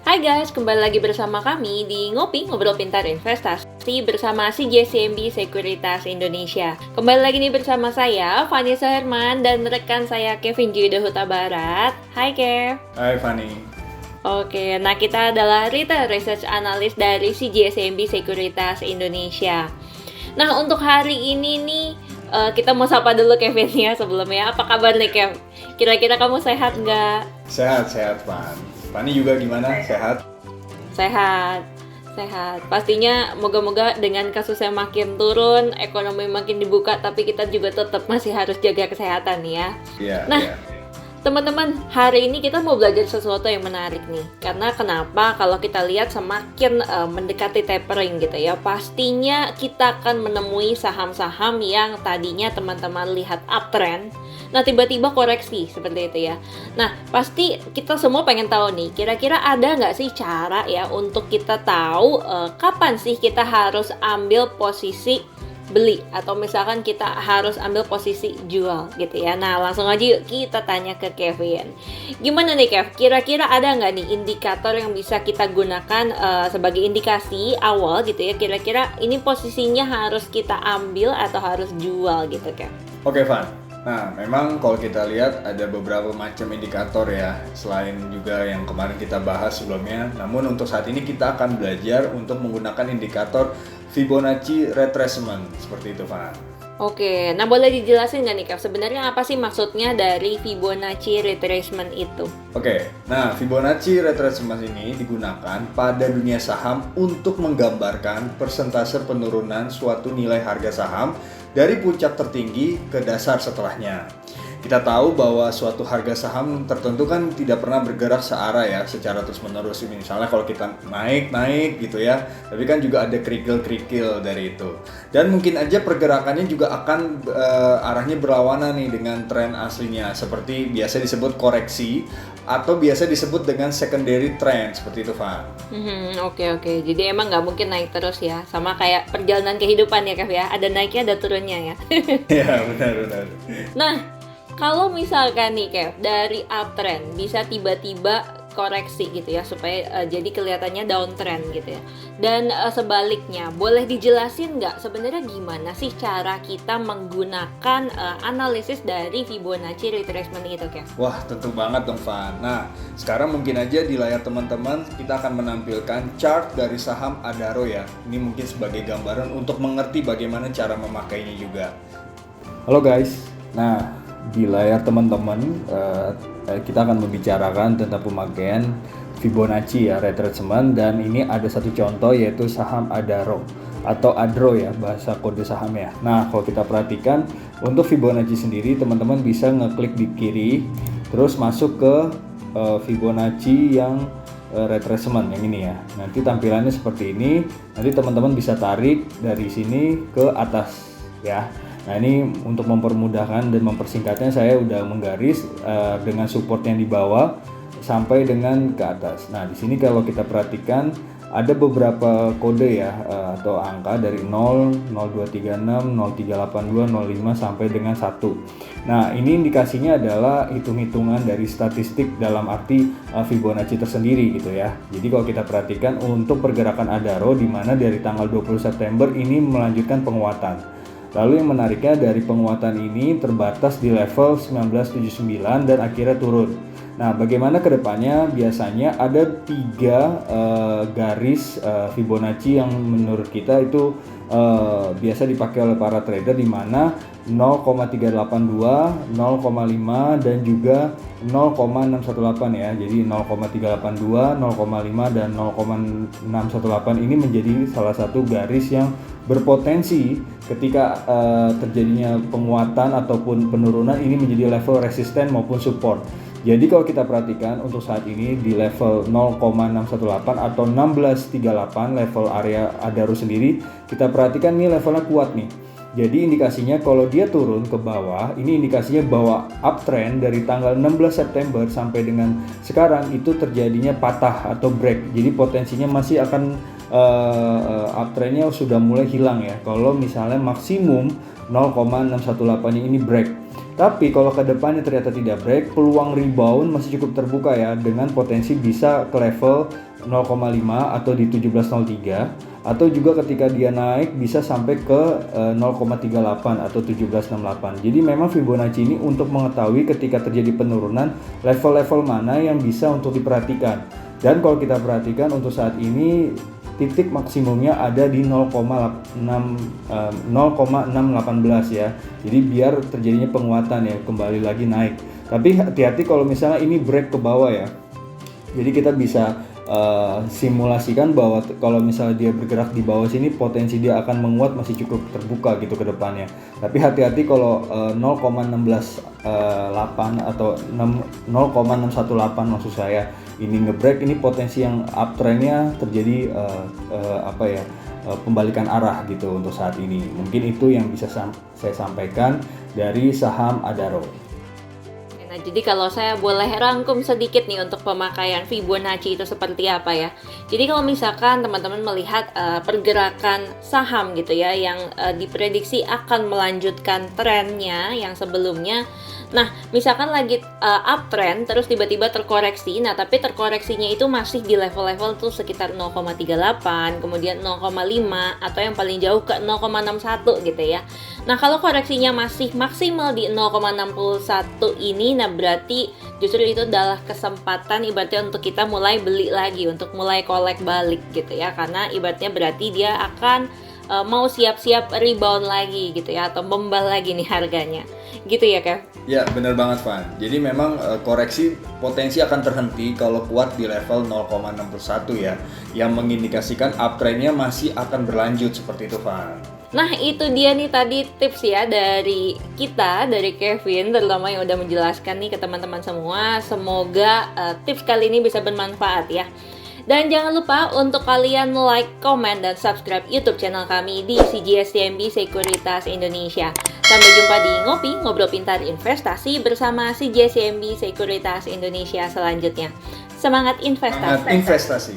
Hai guys, kembali lagi bersama kami di Ngopi Ngobrol Pintar Investasi bersama CJCMB Sekuritas Indonesia. Kembali lagi nih bersama saya, Vanessa Herman, dan rekan saya Kevin Juda Huta Barat. Hai Kev. Hai Fanny. Oke, nah kita adalah Retail Research Analyst dari CJCMB Sekuritas Indonesia. Nah untuk hari ini nih, kita mau sapa dulu Kevin ya sebelumnya. Apa kabar nih Kev? Kira-kira kamu sehat nggak? Sehat, Fan. Fanny juga gimana? Sehat? Sehat. Pastinya moga-moga dengan kasusnya makin turun, ekonomi makin dibuka, tapi kita juga tetap masih harus jaga kesehatan ya. Iya. Nah, teman-teman, hari ini kita mau belajar sesuatu yang menarik nih. Karena kenapa? Kalau kita lihat semakin mendekati tapering gitu ya, pastinya kita akan menemui saham-saham yang tadinya teman-teman lihat uptrend. Nah, tiba-tiba koreksi seperti itu ya. Nah, pasti kita semua pengen tahu nih, kira-kira ada nggak sih cara ya untuk kita tahu kapan sih kita harus ambil posisi beli atau misalkan kita harus ambil posisi jual gitu ya. Nah, langsung aja yuk kita tanya ke Kevin. Gimana nih Kev? Kira-kira ada nggak nih indikator yang bisa kita gunakan sebagai indikasi awal gitu ya? Kira-kira ini posisinya harus kita ambil atau harus jual gitu Kev? Oke, Van. Nah, memang kalau kita lihat ada beberapa macam indikator ya, selain juga yang kemarin kita bahas sebelumnya. Namun untuk saat ini kita akan belajar untuk menggunakan indikator Fibonacci retracement seperti itu, Van. Oke, nah boleh dijelasin nggak nih Kev, sebenarnya apa sih maksudnya dari Fibonacci retracement itu? Oke, nah Fibonacci retracement ini digunakan pada dunia saham untuk menggambarkan persentase penurunan suatu nilai harga saham dari puncak tertinggi ke dasar setelahnya. Kita tahu bahwa suatu harga saham tertentu kan tidak pernah bergerak searah ya, secara terus-menerus. Misalnya kalau kita naik gitu ya, tapi kan juga ada kerikil-kerikil dari itu. Dan mungkin aja pergerakannya juga akan arahnya berlawanan nih dengan tren aslinya, seperti biasa disebut koreksi atau biasa disebut dengan secondary trend, seperti itu, Van. Oke. Jadi emang nggak mungkin naik terus ya, sama kayak perjalanan kehidupan ya Kev ya, ada naiknya ada turunnya ya. Ya, benar. Nah, kalau misalkan nih Kev, dari uptrend bisa tiba-tiba koreksi gitu ya, supaya jadi kelihatannya downtrend gitu ya. Dan sebaliknya, boleh dijelasin nggak sebenarnya gimana sih cara kita menggunakan analisis dari Fibonacci retracement itu Kev? Wah, tentu banget dong, Van. Nah, sekarang mungkin aja di layar teman-teman kita akan menampilkan chart dari saham Adaro ya. Ini mungkin sebagai gambaran untuk mengerti bagaimana cara memakainya juga. Halo guys. Nah, di layar teman-teman kita akan membicarakan tentang pemakaian Fibonacci ya, retracement, dan ini ada satu contoh yaitu saham Adaro atau Adro ya bahasa kode sahamnya. Nah, kalau kita perhatikan untuk Fibonacci sendiri teman-teman bisa ngeklik di kiri terus masuk ke Fibonacci yang retracement yang ini ya. Nanti tampilannya seperti ini. Nanti teman-teman bisa tarik dari sini ke atas ya. Nah, ini untuk mempermudahkan dan mempersingkatnya saya udah menggaris dengan support yang di bawah sampai dengan ke atas. Nah, di sini kalau kita perhatikan ada beberapa kode ya atau angka dari 0, 0236, 0382, 05 sampai dengan 1. Nah, ini indikasinya adalah hitung-hitungan dari statistik dalam arti Fibonacci tersendiri gitu ya. Jadi kalau kita perhatikan untuk pergerakan Adaro di mana dari tanggal 20 September ini melanjutkan penguatan. Lalu yang menariknya dari penguatan ini terbatas di level 1979 dan akhirnya turun. Nah, bagaimana kedepannya? Biasanya ada 3 garis Fibonacci yang menurut kita itu biasa dipakai oleh para trader, di mana 0,382, 0,5 dan juga 0,618 ya. Jadi 0,382, 0,5 dan 0,618 ini menjadi salah satu garis yang berpotensi ketika terjadinya penguatan ataupun penurunan ini menjadi level resisten maupun support. Jadi kalau kita perhatikan untuk saat ini di level 0,618 atau 1638 level area Adaro sendiri, kita perhatikan ini levelnya kuat nih. Jadi indikasinya kalau dia turun ke bawah, ini indikasinya bahwa uptrend dari tanggal 16 September sampai dengan sekarang itu terjadinya patah atau break. Jadi potensinya masih akan uptrendnya sudah mulai hilang ya. Kalau misalnya maksimum 0,618 ini break. Tapi kalau ke depannya ternyata tidak break, peluang rebound masih cukup terbuka ya, dengan potensi bisa ke level 0,5 atau di 1703, atau juga ketika dia naik bisa sampai ke 0,38 atau 1768. Jadi memang Fibonacci ini untuk mengetahui ketika terjadi penurunan level-level mana yang bisa untuk diperhatikan. Dan kalau kita perhatikan untuk saat ini titik maksimumnya ada di 0,618 ya. Jadi biar terjadinya penguatan ya, kembali lagi naik. Tapi hati-hati kalau misalnya ini break ke bawah ya. Jadi kita bisa simulasikan bahwa kalau misalnya dia bergerak di bawah sini, potensi dia akan menguat masih cukup terbuka gitu ke depannya. Tapi hati-hati kalau 0,168 atau 0,618 maksud saya ini ngebreak, ini potensi yang uptrendnya terjadi pembalikan arah gitu untuk saat ini. Mungkin itu yang bisa saya sampaikan dari saham Adaro. Nah, jadi kalau saya boleh rangkum sedikit nih untuk pemakaian Fibonacci itu seperti apa ya. Jadi kalau misalkan teman-teman melihat pergerakan saham gitu ya yang diprediksi akan melanjutkan trennya yang sebelumnya. Nah, misalkan lagi uptrend terus tiba-tiba terkoreksi. Nah, tapi terkoreksinya itu masih di level-level tuh sekitar 0,38, kemudian 0,5 atau yang paling jauh ke 0,61 gitu ya. Nah, kalau koreksinya masih maksimal di 0,61 ini, nah berarti justru itu adalah kesempatan ibaratnya untuk kita mulai beli lagi, untuk mulai collect balik gitu ya. Karena ibaratnya berarti dia akan mau siap-siap rebound lagi gitu ya, atau membal lagi nih harganya. Gitu ya, Kev? Ya, benar banget, Van. Jadi memang koreksi potensi akan terhenti kalau kuat di level 0,61 ya, yang mengindikasikan uptrendnya masih akan berlanjut seperti itu, Van. Nah, itu dia nih tadi tips ya dari kita, dari Kevin, terutama yang udah menjelaskan nih ke teman-teman semua. Semoga tips kali ini bisa bermanfaat ya. Dan jangan lupa untuk kalian like, komen, dan subscribe YouTube channel kami di CGS-CIMB Sekuritas Indonesia. Sampai jumpa di Ngopi, Ngobrol Pintar Investasi bersama CGS-CIMB Sekuritas Indonesia selanjutnya. Semangat investasi! Semangat investasi!